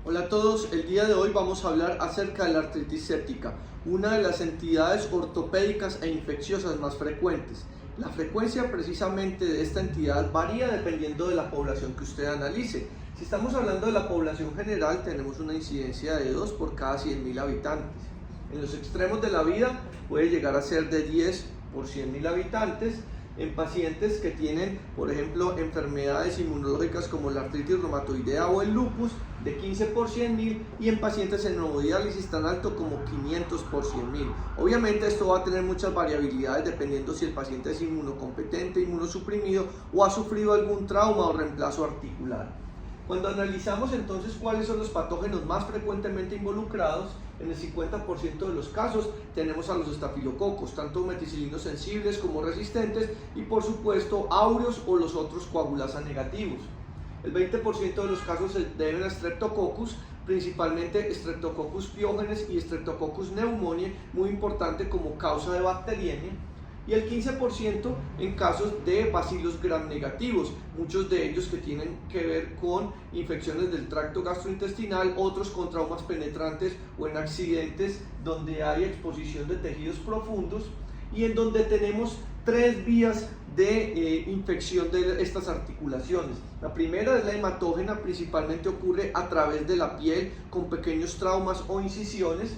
Hola a todos, el día de hoy vamos a hablar acerca de la artritis séptica, una de las entidades ortopédicas e infecciosas más frecuentes. La frecuencia precisamente de esta entidad varía dependiendo de la población que usted analice. Si estamos hablando de la población general, tenemos una incidencia de 2 por cada 100.000 habitantes. En los extremos de la vida puede llegar a ser de 10 por 100.000 habitantes. En pacientes que tienen, por ejemplo, enfermedades inmunológicas como la artritis reumatoidea o el lupus, de 15 por 100.000, y en pacientes en hemodiálisis tan alto como 500 por 100.000. Obviamente esto va a tener muchas variabilidades dependiendo si el paciente es inmunocompetente, inmunosuprimido o ha sufrido algún trauma o reemplazo articular. Cuando analizamos entonces cuáles son los patógenos más frecuentemente involucrados, en el 50% de los casos tenemos a los estafilococos, tanto meticilinos sensibles como resistentes, y por supuesto áureos o los otros coagulasa negativos. El 20% de los casos se deben a Streptococcus, principalmente Streptococcus pyogenes y Streptococcus pneumoniae, muy importante como causa de bacteriemia. Y el 15% en casos de bacilos gram negativos, muchos de ellos que tienen que ver con infecciones del tracto gastrointestinal, otros con traumas penetrantes o en accidentes donde hay exposición de tejidos profundos y en donde tenemos tres vías de infección de estas articulaciones. La primera es la hematógena, principalmente ocurre a través de la piel con pequeños traumas o incisiones.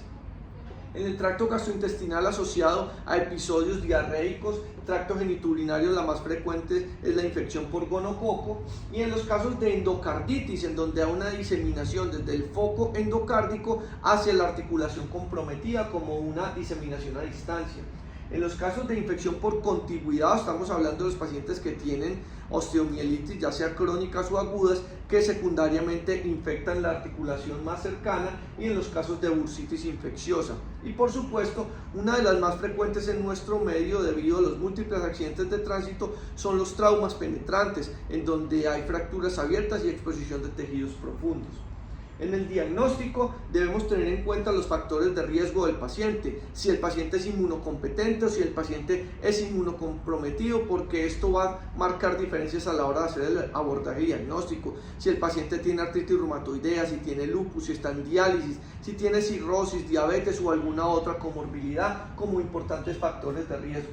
En el tracto gastrointestinal asociado a episodios diarreicos, tracto genitourinario la más frecuente es la infección por gonococo, y en los casos de endocarditis, en donde hay una diseminación desde el foco endocárdico hacia la articulación comprometida como una diseminación a distancia. En los casos de infección por contigüidad, estamos hablando de los pacientes que tienen osteomielitis, ya sea crónicas o agudas, que secundariamente infectan la articulación más cercana, y en los casos de bursitis infecciosa. Y por supuesto, una de las más frecuentes en nuestro medio, debido a los múltiples accidentes de tránsito, son los traumas penetrantes, en donde hay fracturas abiertas y exposición de tejidos profundos. En el diagnóstico debemos tener en cuenta los factores de riesgo del paciente, si el paciente es inmunocompetente o si el paciente es inmunocomprometido, porque esto va a marcar diferencias a la hora de hacer el abordaje diagnóstico. Si el paciente tiene artritis reumatoidea, si tiene lupus, si está en diálisis, si tiene cirrosis, diabetes o alguna otra comorbilidad como importantes factores de riesgo.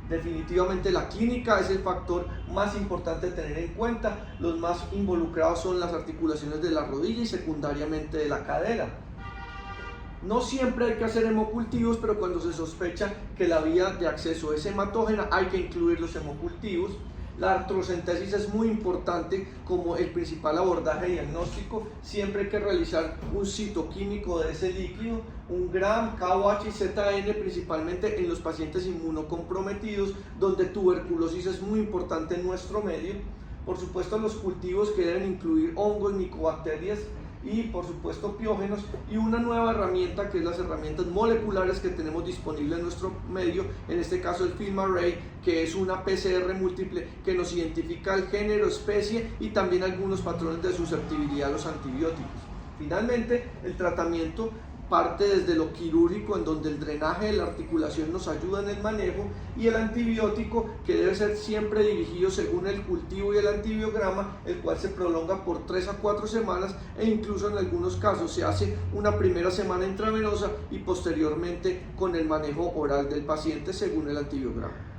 Definitivamente la clínica es el factor más importante de tener en cuenta. Los más involucrados son las articulaciones de la rodilla y secundariamente de la cadera. No siempre hay que hacer hemocultivos, pero cuando se sospecha que la vía de acceso es hematógena hay que incluir los hemocultivos. La artrocentesis es muy importante como el principal abordaje diagnóstico. Siempre hay que realizar un citoquímico de ese líquido, un GRAM, KOH y ZN, principalmente en los pacientes inmunocomprometidos, donde tuberculosis es muy importante en nuestro medio. Por supuesto, los cultivos que deben incluir hongos, micobacterias y por supuesto piógenos, y una nueva herramienta que es las herramientas moleculares que tenemos disponible en nuestro medio, en este caso el FilmArray, que es una PCR múltiple que nos identifica el género, especie y también algunos patrones de susceptibilidad a los antibióticos. Finalmente, el tratamiento parte desde lo quirúrgico, en donde el drenaje de la articulación nos ayuda en el manejo, y el antibiótico, que debe ser siempre dirigido según el cultivo y el antibiograma, el cual se prolonga por 3 a 4 semanas, e incluso en algunos casos se hace una primera semana intravenosa y posteriormente con el manejo oral del paciente según el antibiograma.